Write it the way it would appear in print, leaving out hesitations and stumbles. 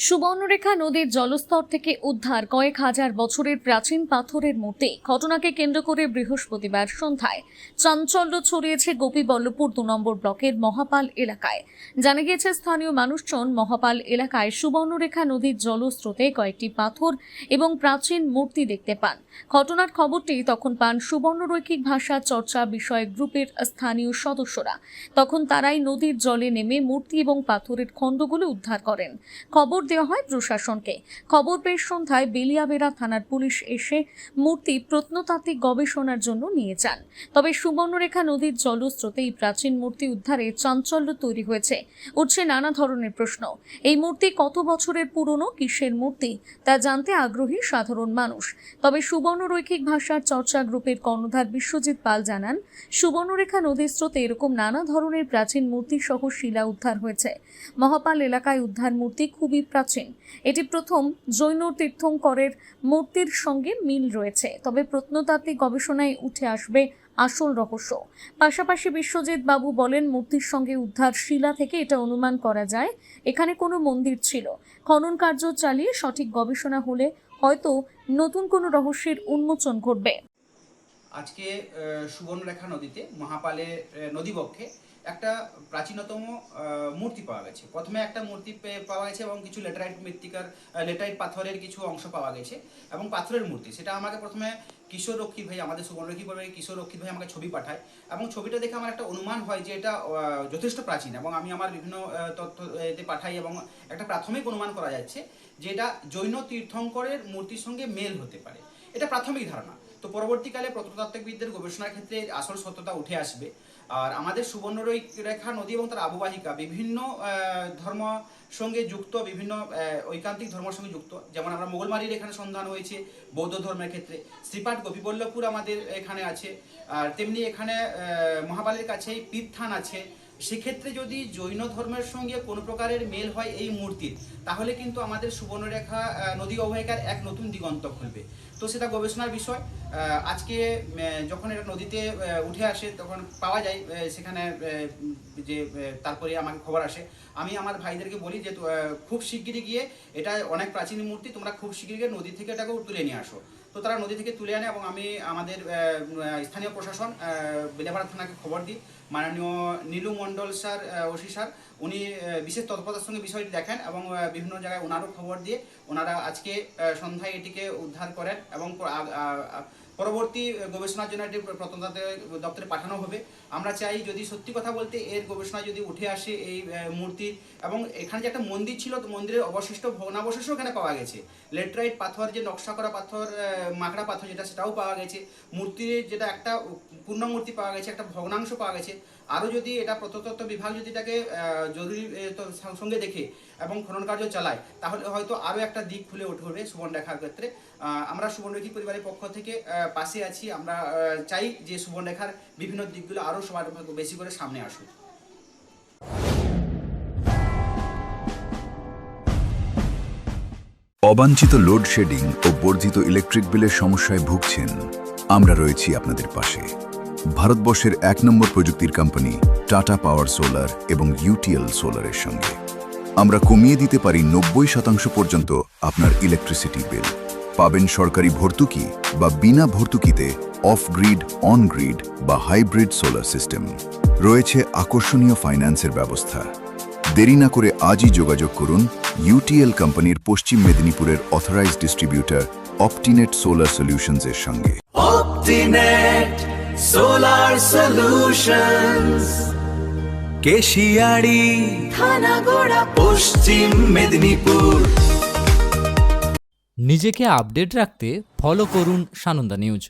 সুবর্ণরেখা নদীর জলস্তর থেকে উদ্ধার কয়েক হাজার বছরের প্রাচীন পাথরের মূর্তি। ঘটনাকে কেন্দ্র করে বৃহস্পতিবার সন্ধ্যায় চাঞ্চল্য ছড়িয়েছে গোপীবল্লভপুর ২ নম্বর ব্লকের মহাপাল এলাকায়। জানা গিয়েছে, স্থানীয় মানুষজন মহাপাল এলাকায় সুবর্ণরেখা নদীর জলস্রোতে কয়েকটি পাথর এবং প্রাচীন মূর্তি দেখতে পান। ঘটনার খবরটি তখন পান সুবর্ণরৈখিক ভাষা চর্চা বিষয়ক গ্রুপের স্থানীয় সদস্যরা। তখন তারাই নদীর জলে নেমে মূর্তি এবং পাথরের খণ্ডগুলো উদ্ধার করেন। খবর দেওয়া হয় প্রশাসনকে। খবর পেয়ে সন্ধ্যায় বেলিয়াবেড়া থানার পুলিশ এসে মূর্তি প্রত্নতাত্ত্বিক গবেষণার জন্য নিয়ে যান। তবে সুবর্ণরেখা নদীর জলস্রোতে এই প্রাচীন মূর্তি উদ্ধারে চাঞ্চল্য তৈরি হয়েছে। উঠছে নানা ধরনের প্রশ্ন। এই মূর্তি কত বছরের পুরনো, কিসের মূর্তি, তা জানতে আগ্রহী সাধারণ মানুষ। তবে সুবর্ণরৈখিক ভাষার চর্চা গ্রুপের কর্ণধার বিশ্বজিৎ পাল জানান, সুবর্ণরেখা নদীর স্রোতে এরকম নানা ধরনের প্রাচীন মূর্তি সহ শিলা উদ্ধার হয়েছে। মহাপাল এলাকায় উদ্ধার মূর্তি খুবই প্রাচীন। এটি প্রথম জৈন তীর্থঙ্করের মূর্তির সঙ্গে মিল রয়েছে। তবে প্রত্নতাত্ত্বিক গবেষণায় উঠে আসবে আসল রহস্য। পাশাপাশি বিশ্বজিৎ বাবু বলেন, মূর্তির সঙ্গে উদ্ধার শিলা থেকে এটা অনুমান করা যায় এখানে কোনো মন্দির ছিল। খনন কার্য চালিয়ে সঠিক গবেষণা হলে হয়তো নতুন কোনো রহস্যের উন্মোচন ঘটবে। আজকে সুবর্ণরেখা নদীতে মহাপালের নদীবক্ষে একটা প্রাচীনতম মূর্তি পাওয়া গেছে। প্রথমে একটা মূর্তি পাওয়া গেছে এবং কিছু লেটারাইট পাথরের কিছু অংশ পাওয়া গেছে এবং পাথরের মূর্তি। সেটা আমাকে প্রথমে কিশোর রক্ষিত ভাই, আমাদের সুবর্ণরৈখিক পরিবারের কিশোর রক্ষিত ভাই আমাকে ছবি পাঠায় এবং ছবিটা দেখে আমার একটা অনুমান হয় যে এটা যথেষ্ট প্রাচীন এবং আমি আমার বিভিন্ন তথ্য এতে পাঠাই এবং একটা প্রাথমিক অনুমান করা যাচ্ছে যে এটা জৈন তীর্থঙ্করের মূর্তির সঙ্গে মেল হতে পারে। এটা প্রাথমিক ধারণা। তো পরবর্তীকালে প্রত্নতাত্ত্বিকবিদদের গবেষণার ক্ষেত্রে আসল সত্যতা উঠে আসবে। আর আমাদের সুবর্ণরেখা নদী এবং তার আববাহিকা বিভিন্ন ধর্ম সঙ্গে যুক্ত, বিভিন্ন ঐকান্তিক ধর্মের সঙ্গে যুক্ত। যেমন আমরা মোগলমারির এখানে সন্ধান হয়েছে বৌদ্ধ ধর্মের ক্ষেত্রে, শ্রীপাঠ গোপীবল্লভপুর আমাদের এখানে আছে, আর তেমনি এখানে মহাপালের কাছেই পীরথান আছে। সেক্ষেত্রে যদি জৈন ধর্মের সঙ্গে কোনো প্রকারের মেল হয় এই মূর্তির, তাহলে কিন্তু আমাদের সুবর্ণরেখা নদী অববাহিকার এক নতুন দিগন্ত খুলবে। তো সেটা গবেষণার বিষয়। আজকে যখন এটা নদীতে উঠে আসে তখন পাওয়া যায় সেখানে যে তারপরে আমাকে খবর আসে, আমি আমার ভাইদেরকে বলি যে খুব শিগগিরই গিয়ে, এটা অনেক প্রাচীন মূর্তি, তোমরা খুব শিগগিরই গিয়ে নদী থেকে এটাকে তুলে নিয়ে আসো। তো তারা নদী থেকে তুলে আনে এবং আমি আমাদের স্থানীয় প্রশাসন বেলিয়াবেড়া থানাকে খবর দিই। মাননীয় নীলু মণ্ডল স্যার, ওসি স্যার, উনি বিশেষ তৎপরতার সঙ্গে বিষয়টি দেখেন এবং বিভিন্ন জায়গায় ওনারও খবর দিয়ে ওনারা আজকে সন্ধ্যায় এটিকে উদ্ধার করেন এবং পরবর্তী গবেষণার জন্য এটি প্রত্নতাত্ত্বিক দপ্তরে পাঠানো হবে। আমরা চাই, যদি সত্যি কথা বলতে এর গবেষণা যদি উঠে আসে এই মূর্তির, এবং এখানে যে একটা মন্দির ছিল, তো মন্দিরের অবশিষ্ট ভগ্নাবশেষও এখানে পাওয়া গেছে। লেটারাইট পাথর, যে নকশা করা পাথর, মাকড়া পাথর যেটা, সেটাও পাওয়া গেছে। মূর্তির যেটা একটা পূর্ণ মূর্তি পাওয়া গেছে, একটা ভগ্নাংশ পাওয়া গেছে। আরও যদি এটা প্রত্নতত্ত্ব বিভাগ যদি এটাকে জরুরি সঙ্গে দেখে এবং খনন কার্য চালায়, তাহলে হয়তো আরও একটা দিক খুলে উঠবে সুবর্ণরেখার ক্ষেত্রে। আমরা সুবর্ণরৈখিক পরিবারের পক্ষ থেকে পাশে আছি। আমরা চাই যে সুবর্ণরেখার বিভিন্ন দিকগুলো আরও সবার বেশি করে সামনে আসুক। অবাঞ্ছিত লোডশেডিং ও বর্ধিত ইলেকট্রিক বিলের সমস্যায় ভুগছেন? আমরা রয়েছি আপনাদের পাশে। ভারতবর্ষের ১ নম্বর প্রযুক্তির কোম্পানি টাটা পাওয়ার সোলার এবং ইউটিএল সোলারের সঙ্গে আমরা কমিয়ে দিতে পারি ৯০% পর্যন্ত আপনার ইলেকট্রিসিটি বিল। পাবেন সরকারি ভর্তুকি বা বিনা ভর্তুকিতে অফ গ্রিড, অন গ্রিড বা হাইব্রিড সোলার সিস্টেম। রয়েছে আকর্ষণীয় ফাইন্যান্সের ব্যবস্থা। দেরি না করে আজই যোগাযোগ করুন ইউটিএল কোম্পানির পশ্চিম মেদিনীপুরের অথরাইজড ডিস্ট্রিবিউটর অপটিনেট সোলার সলিউশনস এর সঙ্গে। অপটিনেট সোলার সলিউশনস, কেশিয়াড়ি, থানাগোড়া, পশ্চিম মেদিনীপুর। নিজেকে আপডেট রাখতে ফলো করুন সানন্দা নিউজ।